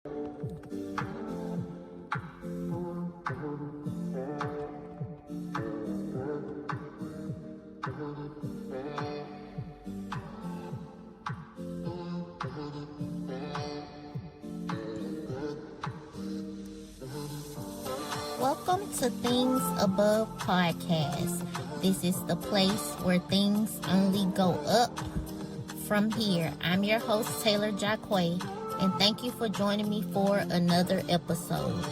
Welcome to Things Above Podcast. This is the place where things only go up from here. I'm your host, Taylar, and thank you for joining me for another episode.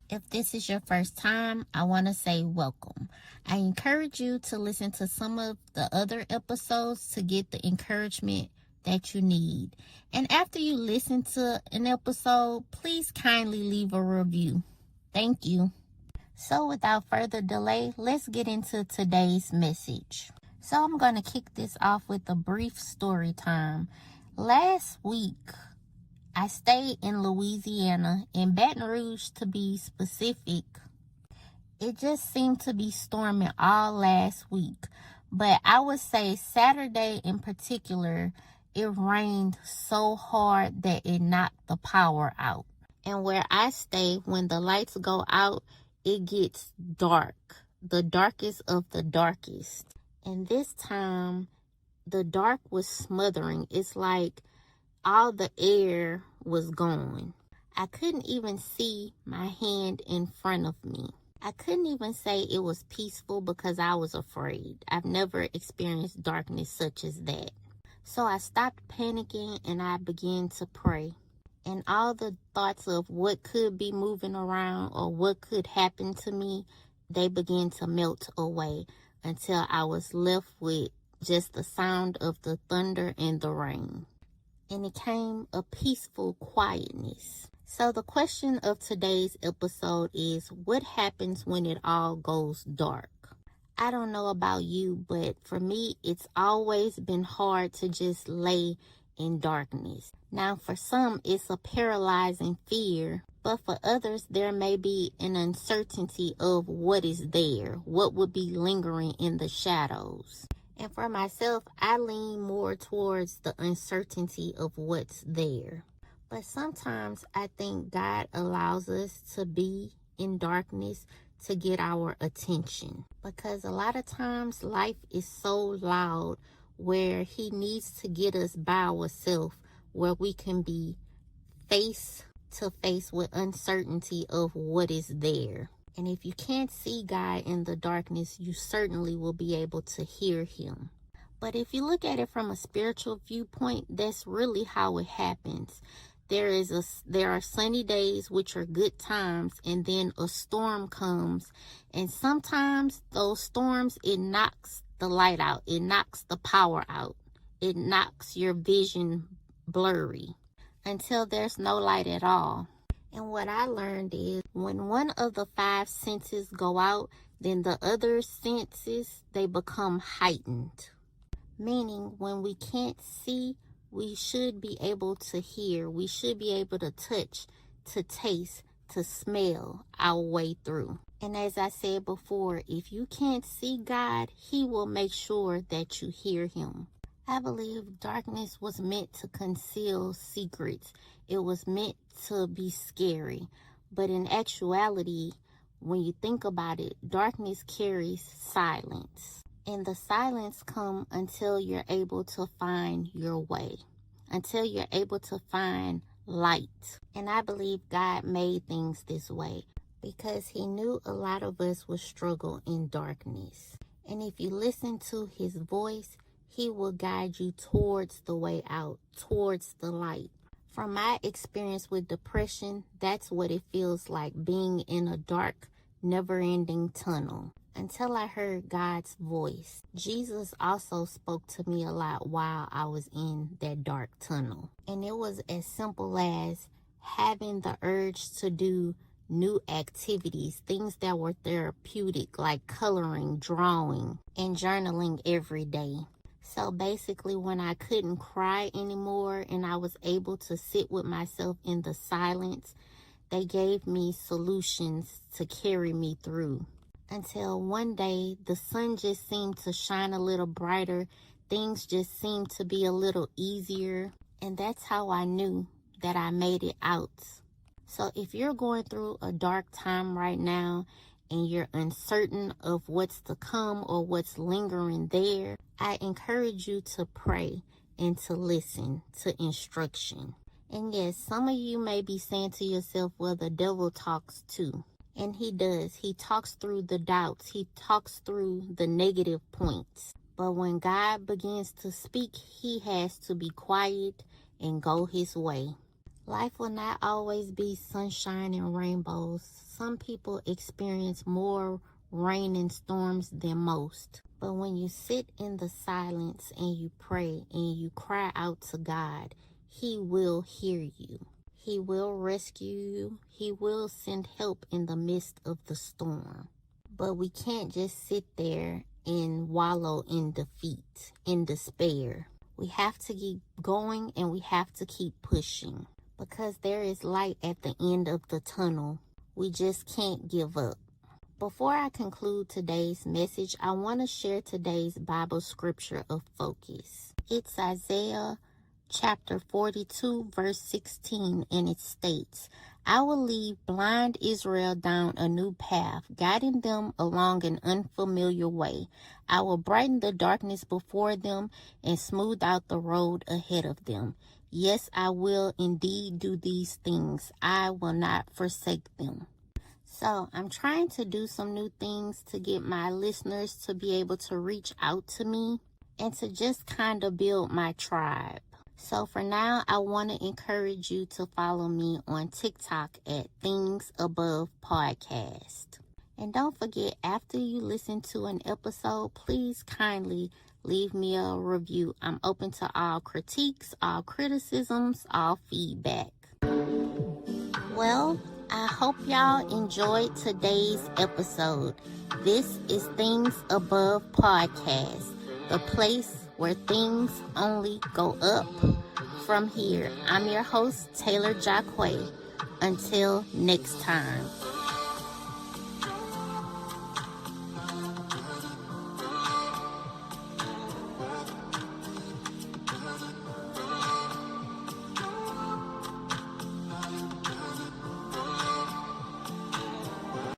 If this is your first time, I want to say welcome. I encourage you to listen to some of the other episodes to get the encouragement that you need. And after you listen to an episode, please kindly leave a review. Thank you. So without further delay, let's get into today's message. So I'm going to kick this off with a brief story time. Last week, I stayed in Louisiana, in Baton Rouge to be specific. It just seemed to be storming all last week. But I would say Saturday in particular, it rained so hard that it knocked the power out. And where I stay, when the lights go out, it gets dark, the darkest of the darkest. And this time, the dark was smothering. It's like all the air was gone. I couldn't even see my hand in front of me. I couldn't even say it was peaceful because I was afraid. I've never experienced darkness such as that. So I stopped panicking and I began to pray. And all the thoughts of what could be moving around or what could happen to me, they began to melt away until I was left with just the sound of the thunder and the rain. And it came a peaceful quietness. So the question of today's episode is, what happens when it all goes dark? I don't know about you, but for me, it's always been hard to just lay in darkness. Now, for some, it's a paralyzing fear, but for others, there may be an uncertainty of what is there, what would be lingering in the shadows. And for myself, I lean more towards the uncertainty of what's there. But sometimes I think God allows us to be in darkness to get our attention, because a lot of times life is so loud where He needs to get us by ourselves, where we can be face to face with uncertainty of what is there. And if you can't see God in the darkness, you certainly will be able to hear Him. But if you look at it from a spiritual viewpoint, that's really how it happens. There are sunny days, which are good times, and then a storm comes. And sometimes those storms, it knocks the light out. It knocks the power out. It knocks your vision blurry until there's no light at all. And what I learned is when one of the 5 senses go out, then the other senses, they become heightened. Meaning when we can't see, we should be able to hear. We should be able to touch, to taste, to smell our way through. And as I said before, if you can't see God, He will make sure that you hear Him. I believe darkness was meant to conceal secrets. It was meant to be scary. But in actuality, when you think about it, darkness carries silence. And the silence comes until you're able to find your way, until you're able to find light. And I believe God made things this way because He knew a lot of us would struggle in darkness. And if you listen to His voice, He will guide you towards the way out, towards the light. From my experience with depression, that's what it feels like, being in a dark, never-ending tunnel. Until I heard God's voice. Jesus also spoke to me a lot while I was in that dark tunnel. And it was as simple as having the urge to do new activities, things that were therapeutic, like coloring, drawing, and journaling every day. So basically, when I couldn't cry anymore and I was able to sit with myself in the silence, they gave me solutions to carry me through. Until one day, the sun just seemed to shine a little brighter. Things just seemed to be a little easier. And that's how I knew that I made it out So if you're going through a dark time right now and you're uncertain of what's to come or what's lingering there, I encourage you to pray and to listen to instruction. And yes, some of you may be saying to yourself, well, the devil talks too. And he does. He talks through the doubts. He talks through the negative points. But when God begins to speak, he has to be quiet and go his way. Life will not always be sunshine and rainbows. Some people experience more rain and storms than most. But when you sit in the silence and you pray and you cry out to God, he will hear you. He will rescue you. He will send help in the midst of the storm. But we can't just sit there and wallow in defeat, in despair. We have to keep going and we have to keep pushing, because there is light at the end of the tunnel. We just can't give up. Before I conclude today's message, I want to share today's Bible scripture of focus. It's Isaiah chapter 42, verse 16, and it states, I will lead blind Israel down a new path, guiding them along an unfamiliar way. I will brighten the darkness before them and smooth out the road ahead of them. Yes, I will indeed do these things. I will not forsake them. So I'm trying to do some new things to get my listeners to be able to reach out to me and to just kind of build my tribe. So for now, I want to encourage you to follow me on TikTok at Things Above Podcast. And don't forget, after you listen to an episode, please kindly leave me a review. I'm open to all critiques, all criticisms, all feedback. Well, I hope y'all enjoyed today's episode. This is Things Above Podcast, the place where things only go up from here. I'm your host, Taylar. Until next time.